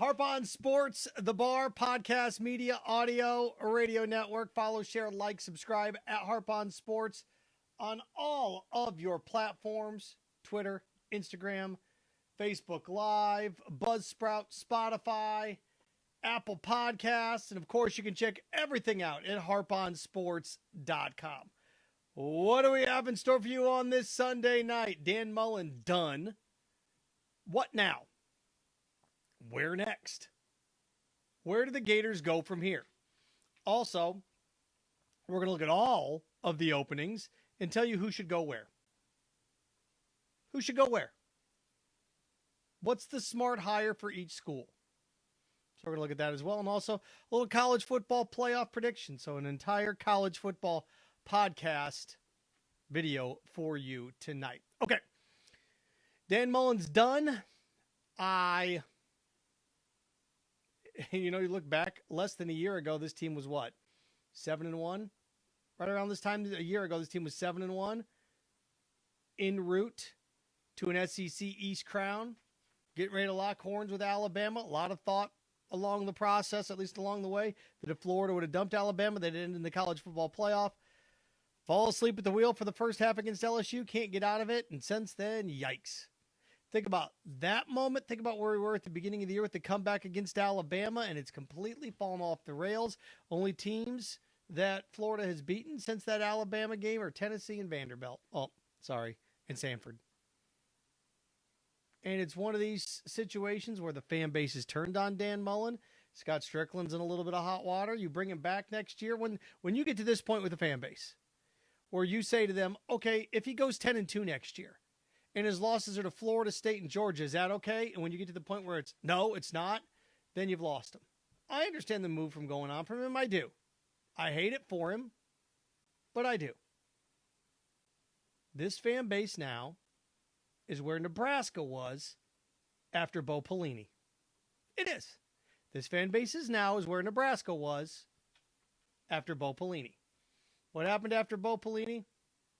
Harp on Sports, the Bar, podcast, media, audio, radio network. Follow, share, like, subscribe at Harp on Sports on all of your platforms: Twitter, Instagram, Facebook Live, Buzzsprout, Spotify, Apple Podcasts, and of course you can check everything out at harponsports.com. What do we have in store for you on this Sunday night? Dan Mullen done. What now? Where next? Where do the Gators go from here? Also, we're going to look at all of the openings and tell you who should go where. Who should go where? What's the smart hire for each school? So we're going to look at that as well. And also a little college football playoff prediction. So an entire college football podcast video for you tonight. Okay. Dan Mullen's done. You look back less than a year ago, this team was what? 7-1? Right around this time a year ago, this team was 7-1. En route to an SEC East crown. Getting ready to lock horns with Alabama. A lot of thought along the process, at least along the way, that if Florida would have dumped Alabama, they'd end in the college football playoff. Fall asleep at the wheel for the first half against LSU. Can't get out of it. And since then, yikes. Think about that moment. Think about where we were at the beginning of the year with the comeback against Alabama, and it's completely fallen off the rails. Only teams that Florida has beaten since that Alabama game are Tennessee and Vanderbilt. And Samford. And it's one of these situations where the fan base is turned on Dan Mullen. Scott Strickland's in a little bit of hot water. You bring him back next year. When you get to this point with the fan base, where you say to them, okay, if he goes 10-2 next year, and his losses are to Florida State and Georgia, is that okay? And when you get to the point where it's, no, it's not, then you've lost him. I understand the move from going on from him. I do. I hate it for him, but I do. This fan base now is where Nebraska was after Bo Pelini. It is. This fan base is where Nebraska was after Bo Pelini. What happened after Bo Pelini?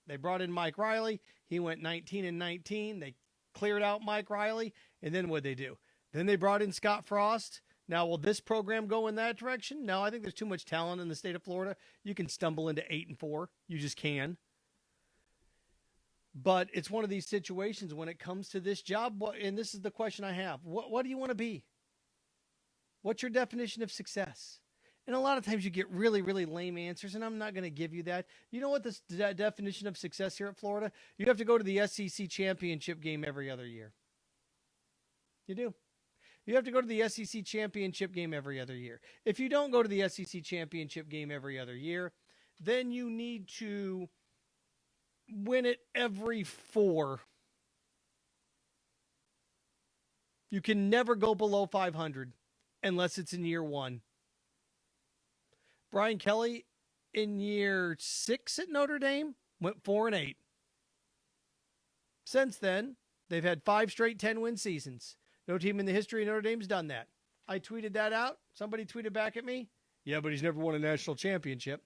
They brought in Mike Riley. He went 19-19. They cleared out Mike Riley. And then what'd they do? Then they brought in Scott Frost. Now, will this program go in that direction? No, I think there's too much talent in the state of Florida. You can stumble into 8-4. You just can. But it's one of these situations when it comes to this job, and this is the question I have. What do you want to be? What's your definition of success? And a lot of times you get really, really lame answers, and I'm not going to give you that. You know what the definition of success here at Florida? You have to go to the SEC championship game every other year. You do. You have to go to the SEC championship game every other year. If you don't go to the SEC championship game every other year, then you need to win it every 4. You can never go below 500 unless it's in year 1. Brian Kelly, in year 6 at Notre Dame, went 4-8. Since then, they've had 5 straight 10-win seasons. No team in the history of Notre Dame's done that. I tweeted that out. Somebody tweeted back at me. Yeah, but he's never won a national championship.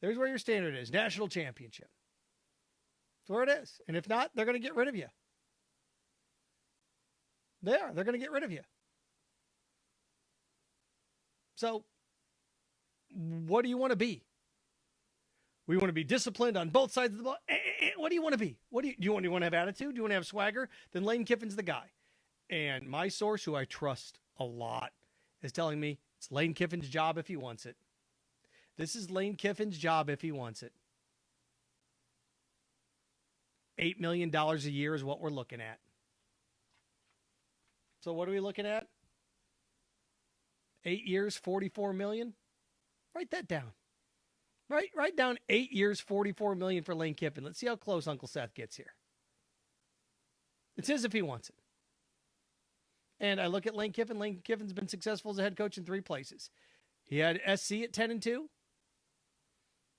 There's where your standard is. National championship. That's where it is. And if not, they're going to get rid of you. They are. They're going to get rid of you. So, what do you want to be? We want to be disciplined on both sides of the ball. What do you want to be? Do you want to have attitude? Do you want to have swagger? Then Lane Kiffin's the guy. And my source, who I trust a lot, is telling me it's Lane Kiffin's job if he wants it. This is Lane Kiffin's job if he wants it. $8 million a year is what we're looking at. So what are we looking at? 8 years, $44 million. Write that down. Write down 8 years, $44 million for Lane Kiffin. Let's see how close Uncle Seth gets here. It's his if he wants it. And I look at Lane Kiffin. Lane Kiffin's been successful as a head coach in 3 places. He had SC at 10-2.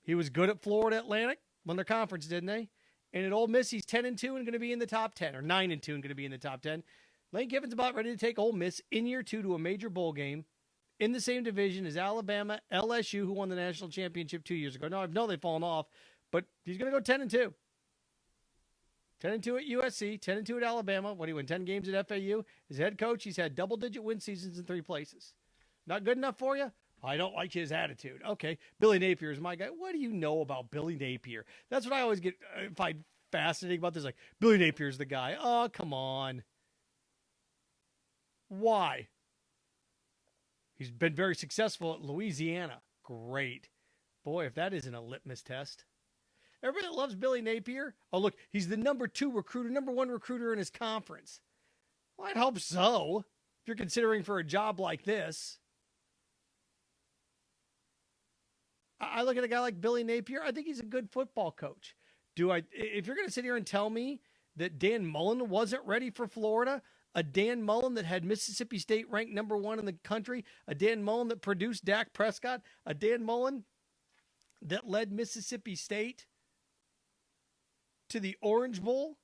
He was good at Florida Atlantic. Won their conference, didn't they? And at Ole Miss, he's 10-2 and going to be in the top 10, or 9-2 and going to be in the top 10. Lane Kiffin's about ready to take Ole Miss in year 2 to a major bowl game in the same division as Alabama, LSU, who won the national championship 2 years ago. Now, I know they've fallen off, but he's going to go 10-2. 10-2 at USC, 10-2 at Alabama. When he won 10 games at FAU, as head coach, he's had double-digit win seasons in 3 places. Not good enough for you? I don't like his attitude. Okay, Billy Napier is my guy. What do you know about Billy Napier? That's what I always find fascinating about this. Like, Billy Napier's the guy. Oh, come on. Why? He's been very successful at Louisiana. Great. Boy, if that isn't a litmus test. Everybody that loves Billy Napier. Oh, look, he's the number 1 recruiter in his conference. Well, I'd hope so. If you're considering for a job like this. I look at a guy like Billy Napier. I think he's a good football coach. If you're going to sit here and tell me that Dan Mullen wasn't ready for Florida, a Dan Mullen that had Mississippi State ranked number 1 in the country, a Dan Mullen that produced Dak Prescott, a Dan Mullen that led Mississippi State to the Orange Bowl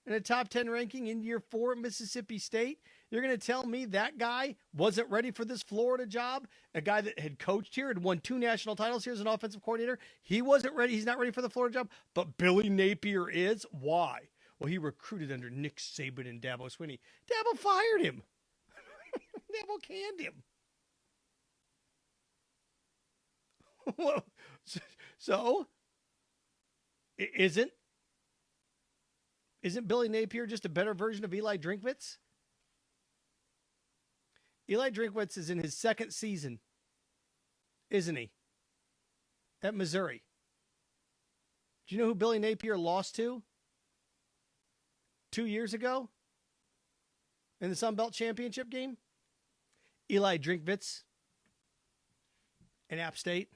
in a top 10 ranking in year 4 at Mississippi State. You're going to tell me that guy wasn't ready for this Florida job? A guy that had coached here, had won 2 national titles here as an offensive coordinator. He wasn't ready. He's not ready for the Florida job, but Billy Napier is. Why? Well, he recruited under Nick Saban and Dabo Swinney. Dabo fired him. Dabo canned him. So, isn't Billy Napier just a better version of Eli Drinkwitz? Eli Drinkwitz is in his 2nd season, isn't he? At Missouri. Do you know who Billy Napier lost to 2 years ago in the Sun Belt Championship game? Eli Drinkwitz in App State.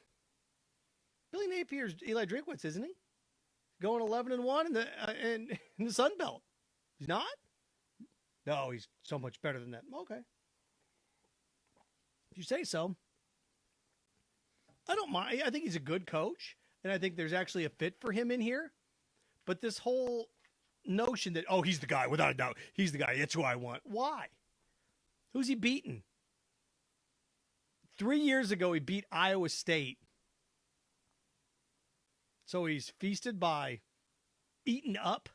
Billy Napier's Eli Drinkwitz, isn't he? Going 11-1 in the Sun Belt. He's not? No, he's so much better than that. Okay. If you say so. I don't mind. I think he's a good coach, and I think there's actually a fit for him in here. But this whole notion that, oh, he's the guy, without a doubt, he's the guy, it's who I want. Why? Who's he beaten? 3 years ago, he beat Iowa State. So he's feasted by eaten up,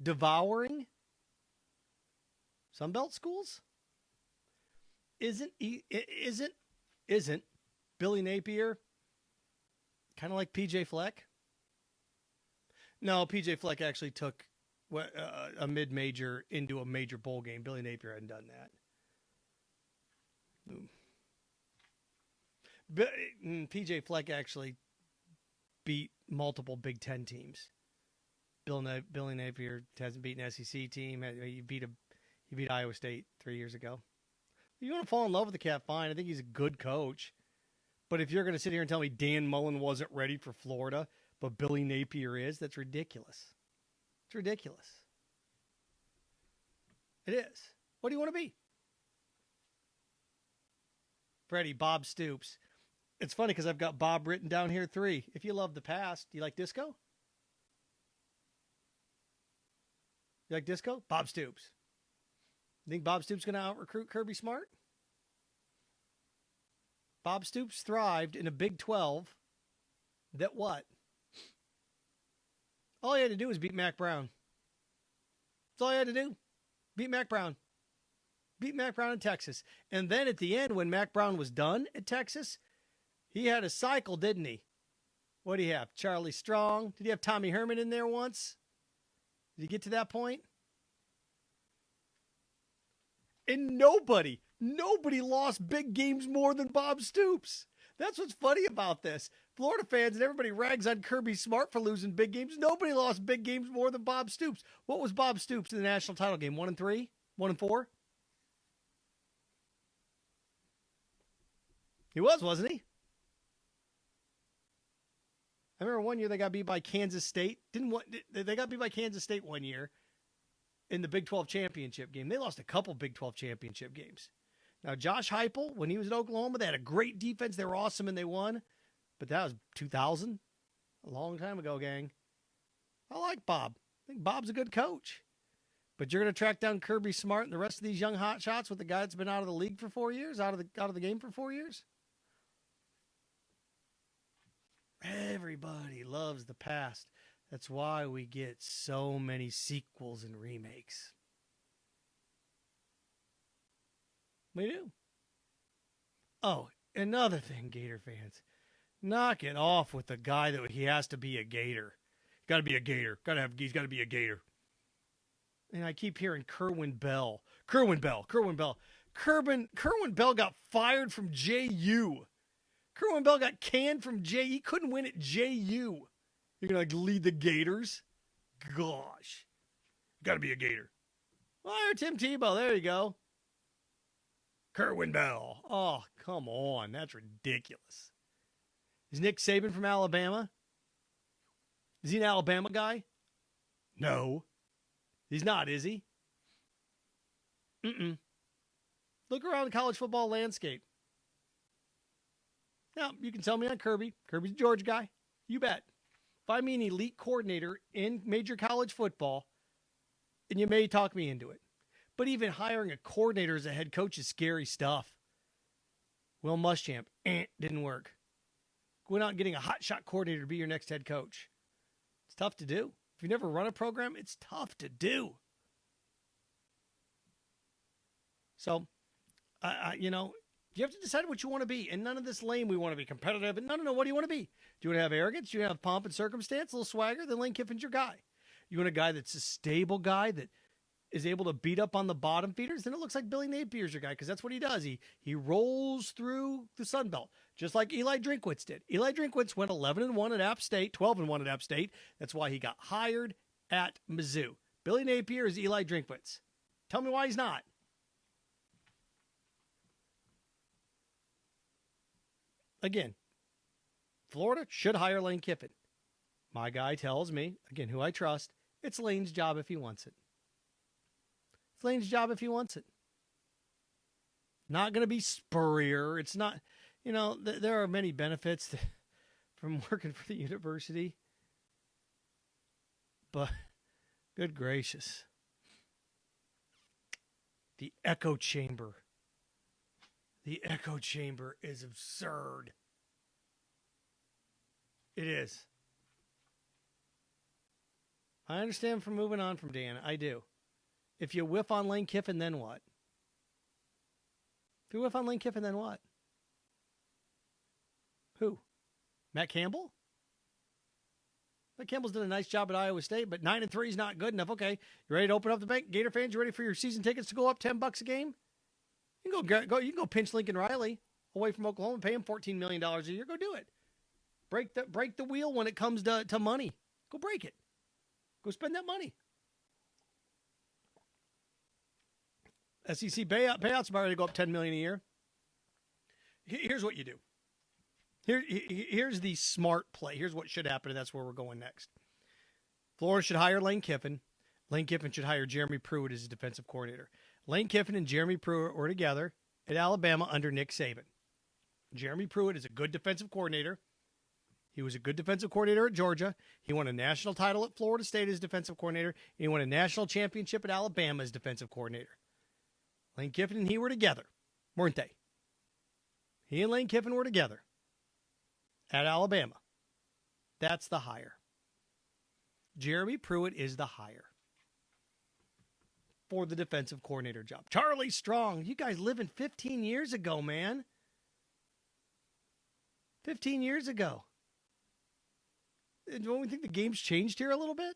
devouring Sunbelt schools? Isn't Billy Napier kind of like PJ Fleck? No, PJ Fleck actually took a mid-major into a major bowl game. Billy Napier hadn't done that. PJ Fleck actually beat multiple Big Ten teams. Billy Napier hasn't beaten an SEC team. He beat Iowa State 3 years ago. You want to fall in love with the cat, fine. I think he's a good coach. But if you're going to sit here and tell me Dan Mullen wasn't ready for Florida, but Billy Napier is, that's ridiculous. It's ridiculous. It is. What do you want to be? Freddie, Bob Stoops. It's funny because I've got Bob written down here 3. If you love the past, do you like disco? You like disco? Bob Stoops. You think Bob Stoops going to out-recruit Kirby Smart? Bob Stoops thrived in a Big 12 that what? All he had to do was beat Mac Brown. That's all he had to do. Beat Mac Brown. Beat Mac Brown in Texas. And then at the end, when Mac Brown was done at Texas, he had a cycle, didn't he? What do you have? Charlie Strong? Did he have Tommy Herman in there once? Did he get to that point? And nobody lost big games more than Bob Stoops. That's what's funny about this. Florida fans and everybody rags on Kirby Smart for losing big games. Nobody lost big games more than Bob Stoops. What was Bob Stoops in the national title game? 1-3? 1-4? He was, wasn't he? I remember one year they got beat by Kansas State. They got beat by Kansas State one year in the Big 12 championship game. They lost a couple Big 12 championship games. Now, Josh Heupel, when he was at Oklahoma, they had a great defense. They were awesome, and they won. But that was 2000, a long time ago, gang. I like Bob. I think Bob's a good coach. But you're going to track down Kirby Smart and the rest of these young hot shots with the guy that's been out of the league for 4 years, out of the game for 4 years? Everybody loves the past. That's why we get so many sequels and remakes. We do. Oh, another thing, Gator fans. Knock it off with the guy that he has to be a Gator. Got to be a Gator. He's got to be a Gator. And I keep hearing Kerwin Bell. Kerwin Bell got fired from JU. Kerwin Bell got canned from JU. He couldn't win at JU. You're going to lead the Gators? Gosh. Got to be a Gator. Fire Tim Tebow. There you go. Kerwin Bell. Oh, come on. That's ridiculous. Is Nick Saban from Alabama? Is he an Alabama guy? No. He's not, is he? Look around the college football landscape. Now, you can tell me on Kirby. Kirby's a Georgia guy. You bet. Find me an elite coordinator in major college football, and you may talk me into it. But even hiring a coordinator as a head coach is scary stuff. Will Muschamp, didn't work. Going out and getting a hotshot coordinator to be your next head coach. It's tough to do. If you never run a program, it's tough to do. So, you have to decide what you want to be. And none of this lame, we want to be competitive. And no, what do you want to be? Do you want to have arrogance? Do you want to have pomp and circumstance, a little swagger? Then Lane Kiffin's your guy. You want a guy that's a stable guy that is able to beat up on the bottom feeders? Then it looks like Billy Napier's your guy, because that's what he does. He rolls through the Sun Belt, just like Eli Drinkwitz did. Eli Drinkwitz went 11-1 at App State, 12-1 at App State. That's why he got hired at Mizzou. Billy Napier is Eli Drinkwitz. Tell me why he's not. Again, Florida should hire Lane Kiffin. My guy tells me, again, who I trust, it's Lane's job if he wants it. It's Lane's job if he wants it. Not going to be Spurrier. It's not, there are many benefits from working for the university. But, good gracious. The echo chamber. The echo chamber is absurd. It is. I understand from moving on from Dan. I do. If you whiff on Lane Kiffin, then what? If you whiff on Lane Kiffin, then what? Who? Matt Campbell? Matt Campbell's done a nice job at Iowa State, but 9-3 is not good enough. Okay, you ready to open up the bank? Gator fans, you ready for your season tickets to go up $10 a game? You can go. You can go pinch Lincoln Riley away from Oklahoma, pay him $14 million a year. Go do it. Break the wheel when it comes to money. Go break it. Go spend that money. SEC payouts about to go up $10 million a year. Here's what you do. Here's the smart play. Here's what should happen, and that's where we're going next. Florida should hire Lane Kiffin. Lane Kiffin should hire Jeremy Pruitt as his defensive coordinator. Lane Kiffin and Jeremy Pruitt were together at Alabama under Nick Saban. Jeremy Pruitt is a good defensive coordinator. He was a good defensive coordinator at Georgia. He won a national title at Florida State as defensive coordinator. And he won a national championship at Alabama as defensive coordinator. Lane Kiffin and he were together, weren't they? He and Lane Kiffin were together at Alabama. That's the hire. Jeremy Pruitt is the hire for the defensive coordinator job. Charlie Strong, you guys living 15 years ago, man. 15 years ago. Don't we think the game's changed here a little bit?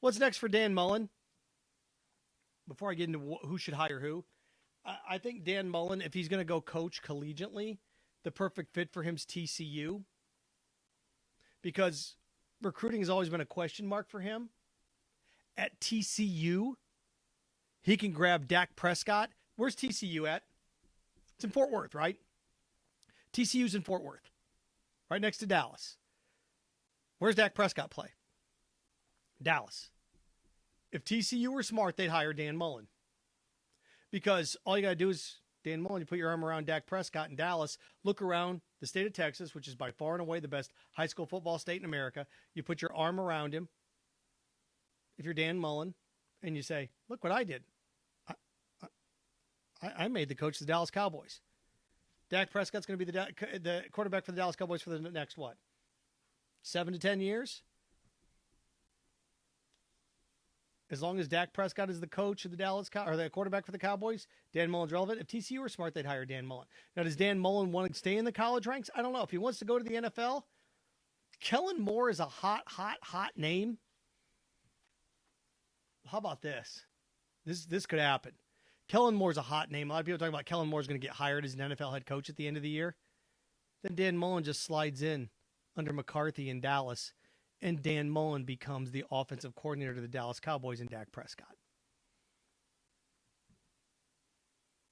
What's next for Dan Mullen? Before I get into who should hire who, I think Dan Mullen, if he's going to go coach collegiately, the perfect fit for him is TCU. Because recruiting has always been a question mark for him. At TCU, he can grab Dak Prescott. Where's TCU at? It's in Fort Worth, right? TCU's in Fort Worth, right next to Dallas. Where's Dak Prescott play? Dallas. If TCU were smart, they'd hire Dan Mullen. Because all you got to do is, Dan Mullen, you put your arm around Dak Prescott in Dallas, look around the state of Texas, which is by far and away the best high school football state in America. You put your arm around him, if you're Dan Mullen, and you say, look what I did. I made the coach of the Dallas Cowboys. Dak Prescott's going to be the quarterback for the Dallas Cowboys for the next, what? 7 to 10 years? As long as Dak Prescott is the coach of the or the quarterback for the Cowboys, Dan Mullen's relevant. If TCU were smart, they'd hire Dan Mullen. Now, does Dan Mullen want to stay in the college ranks? I don't know. If he wants to go to the NFL, Kellen Moore is a hot name. How about this? This could happen. Kellen Moore's a hot name. A lot of people are talking about Kellen Moore's going to get hired as an NFL head coach at the end of the year. Then Dan Mullen just slides in under McCarthy in Dallas, and Dan Mullen becomes the offensive coordinator to the Dallas Cowboys and Dak Prescott.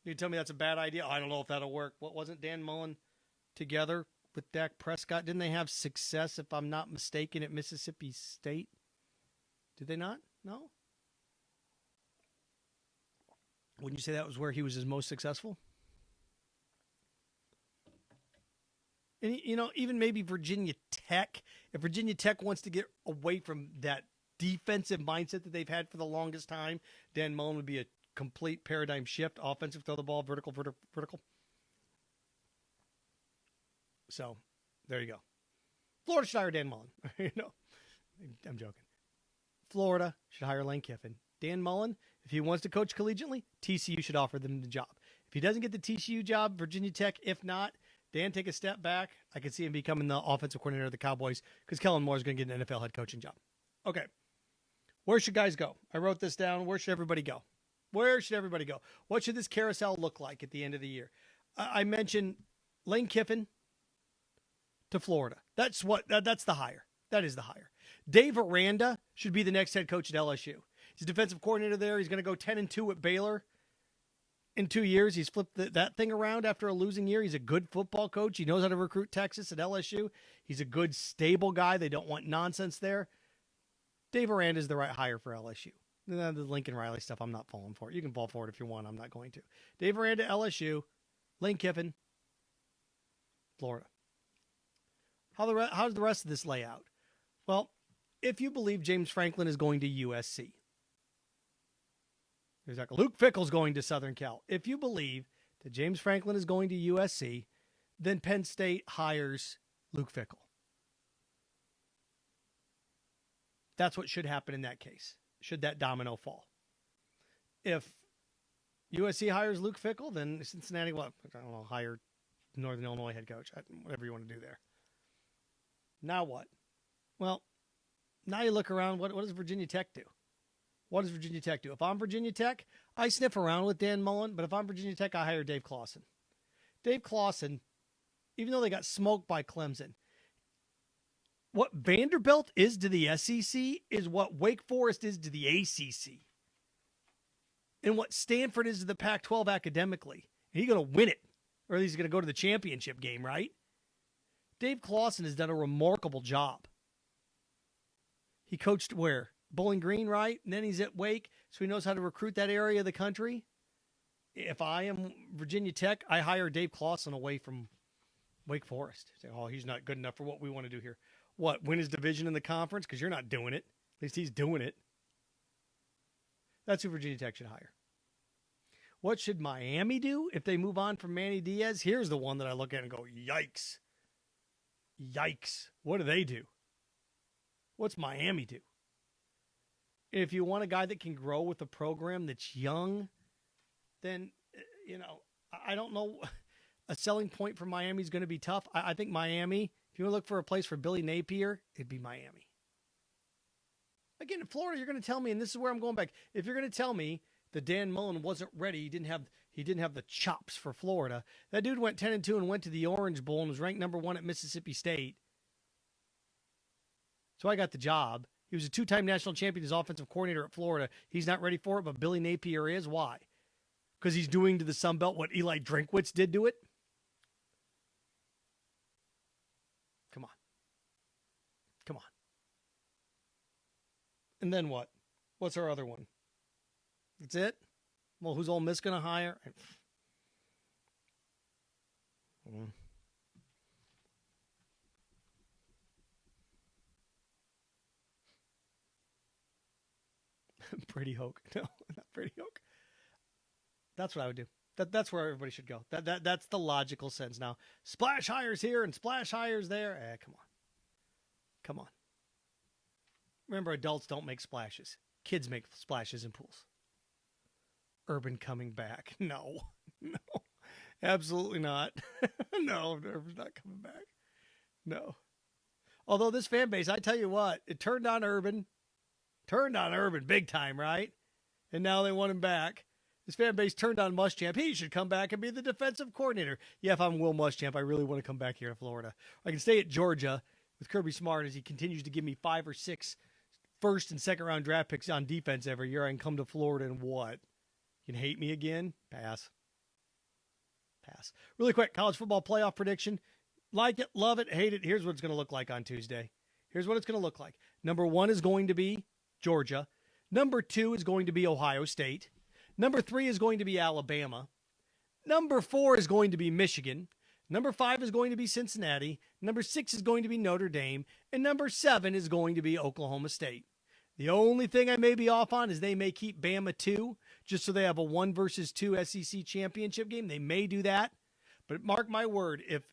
You tell me that's a bad idea? I don't know if that'll work. What, wasn't Dan Mullen together with Dak Prescott? Didn't they have success, if I'm not mistaken, at Mississippi State? Did they not? No? Wouldn't you say that was where he was his most successful? And, you know, even maybe Virginia Tech, if Virginia Tech wants to get away from that defensive mindset that they've had for the longest time, Dan Mullen would be a complete paradigm shift. Offensive, throw the ball, vertical. So, there you go. Florida should hire Dan Mullen. I'm joking. Florida should hire Lane Kiffin. Dan Mullen, if he wants to coach collegiately, TCU should offer them the job. If he doesn't get the TCU job, Virginia Tech, if not, Dan, take a step back. I could see him becoming the offensive coordinator of the Cowboys because Kellen Moore is going to get an NFL head coaching job. Okay. Where should guys go? I wrote this down. Where should everybody go? Where should everybody go? What should this carousel look like at the end of the year? I mentioned Lane Kiffin to Florida. That's the hire. That is the hire. Dave Aranda should be the next head coach at LSU. He's defensive coordinator there. He's going to go 10-2 at Baylor. In 2 years, he's flipped that thing around after a losing year. He's a good football coach. He knows how to recruit Texas at LSU. He's a good, stable guy. They don't want nonsense there. Dave Aranda is the right hire for LSU. The Lincoln Riley stuff, I'm not falling for it. You can fall for it if you want. I'm not going to. Dave Aranda, LSU. Lane Kiffin, Florida. How does the rest of this lay out? Well, if you believe James Franklin is going to USC, there's like Luke Fickell's going to Southern Cal. If you believe that James Franklin is going to USC, then Penn State hires Luke Fickell. That's what should happen in that case, should that domino fall. If USC hires Luke Fickell, then Cincinnati will, hire Northern Illinois head coach, whatever you want to do there. Now what? Well, now you look around, what does Virginia Tech do? What does Virginia Tech do? If I'm Virginia Tech, I sniff around with Dan Mullen, but if I'm Virginia Tech, I hire Dave Clawson. Dave Clawson, even though they got smoked by Clemson, what Vanderbilt is to the SEC is what Wake Forest is to the ACC. And what Stanford is to the Pac-12 academically. And he's going to win it, or at least he's going to go to the championship game, right? Dave Clawson has done a remarkable job. He coached where? Bowling Green, right? And then he's at Wake, so he knows how to recruit that area of the country. If I am Virginia Tech, I hire Dave Clawson away from Wake Forest. Say, he's not good enough for what we want to do here. What, win his division in the conference? Because you're not doing it. At least he's doing it. That's who Virginia Tech should hire. What should Miami do if they move on from Manny Diaz? Here's the one that I look at and go, yikes. Yikes. What do they do? What's Miami do? If you want a guy that can grow with a program that's young, then, I don't know. A selling point for Miami is going to be tough. I think Miami, if you want to look for a place for Billy Napier, it'd be Miami. Again, in Florida, you're going to tell me, and this is where I'm going back. If you're going to tell me that Dan Mullen wasn't ready, he didn't have the chops for Florida. That dude went 10-2 and went to the Orange Bowl and was ranked number 1 at Mississippi State. So I got the job. He was a 2-time national champion as offensive coordinator at Florida. He's not ready for it, but Billy Napier is. Why? Because he's doing to the Sun Belt what Eli Drinkwitz did to it? Come on. And then what? What's our other one? That's it? Well, who's Ole Miss going to hire? Pretty Hoke. No, not Pretty Hoke. That's what I would do. That's where everybody should go. That's the logical sense now. Splash hires here and splash hires there. Come on. Come on. Remember, adults don't make splashes. Kids make splashes in pools. Urban coming back. No. Absolutely not. No, Urban's not coming back. No. Although this fan base, I tell you what, it turned on Urban big time, right? And now they want him back. This fan base turned on Muschamp. He should come back and be the defensive coordinator. Yeah, if I'm Will Muschamp, I really want to come back here to Florida. I can stay at Georgia with Kirby Smart as he continues to give me 5 or 6 first and second round draft picks on defense every year. I can come to Florida and what? You can hate me again? Pass. Really quick, college football playoff prediction. Like it, love it, hate it. Here's what it's going to look like on Tuesday. Here's what it's going to look like. Number 1 is going to be Georgia. Number 2 is going to be Ohio State. Number 3 is going to be Alabama. Number 4 is going to be Michigan. Number 5 is going to be Cincinnati. Number 6 is going to be Notre Dame. And number 7 is going to be Oklahoma State. The only thing I may be off on is they may keep Bama 2, just so they have a 1 versus 2 SEC championship game. They may do that. But mark my word, if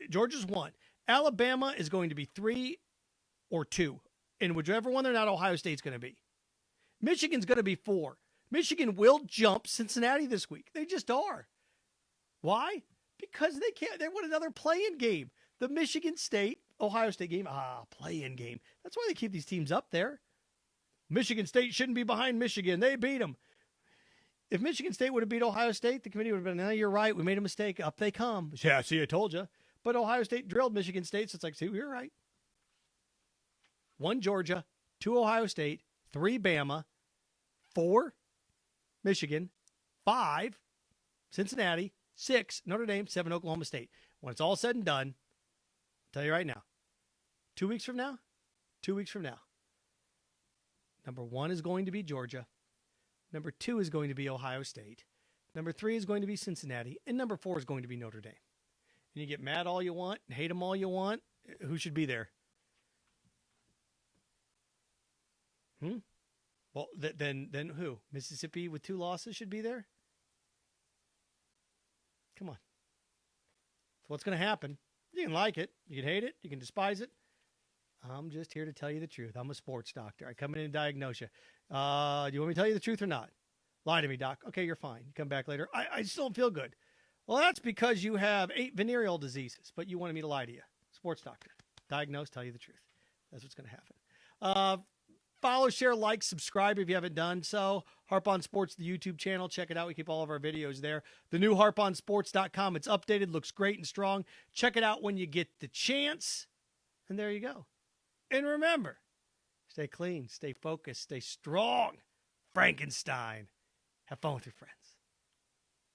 Georgia's 1, Alabama is going to be 3 or 2. And whichever one they're not, Ohio State's going to be. Michigan's going to be 4. Michigan will jump Cincinnati this week. They just are. Why? Because they can't. They want another play-in game. The Michigan State-Ohio State game. Play-in game. That's why they keep these teams up there. Michigan State shouldn't be behind Michigan. They beat them. If Michigan State would have beat Ohio State, the committee would have been, no, you're right. We made a mistake. Up they come. Yeah, see, I told you. But Ohio State drilled Michigan State, so it's like, see, you're right. 1 Georgia, 2 Ohio State, 3 Bama, 4 Michigan, 5 Cincinnati, 6 Notre Dame, 7 Oklahoma State. When it's all said and done, I'll tell you right now, 2 weeks from now, number 1 is going to be Georgia. Number 2 is going to be Ohio State. Number 3 is going to be Cincinnati. And number 4 is going to be Notre Dame. And you get mad all you want, and hate them all you want. Who should be there? Well, then who? Mississippi with 2 losses should be there? Come on. So what's going to happen? You can like it. You can hate it. You can despise it. I'm just here to tell you the truth. I'm a sports doctor. I come in and diagnose you. Do you want me to tell you the truth or not? Lie to me, doc. Okay, you're fine. You come back later. I still don't feel good. Well, that's because you have 8 venereal diseases, but you wanted me to lie to you. Sports doctor. Diagnose, tell you the truth. That's what's going to happen. Follow, share, like, subscribe if you haven't done so. Harp on Sports, the YouTube channel. Check it out. We keep all of our videos there. The new harponsports.com. It's updated, looks great and strong. Check it out when you get the chance. And there you go. And remember, stay clean, stay focused, stay strong. Frankenstein. Have fun with your friends.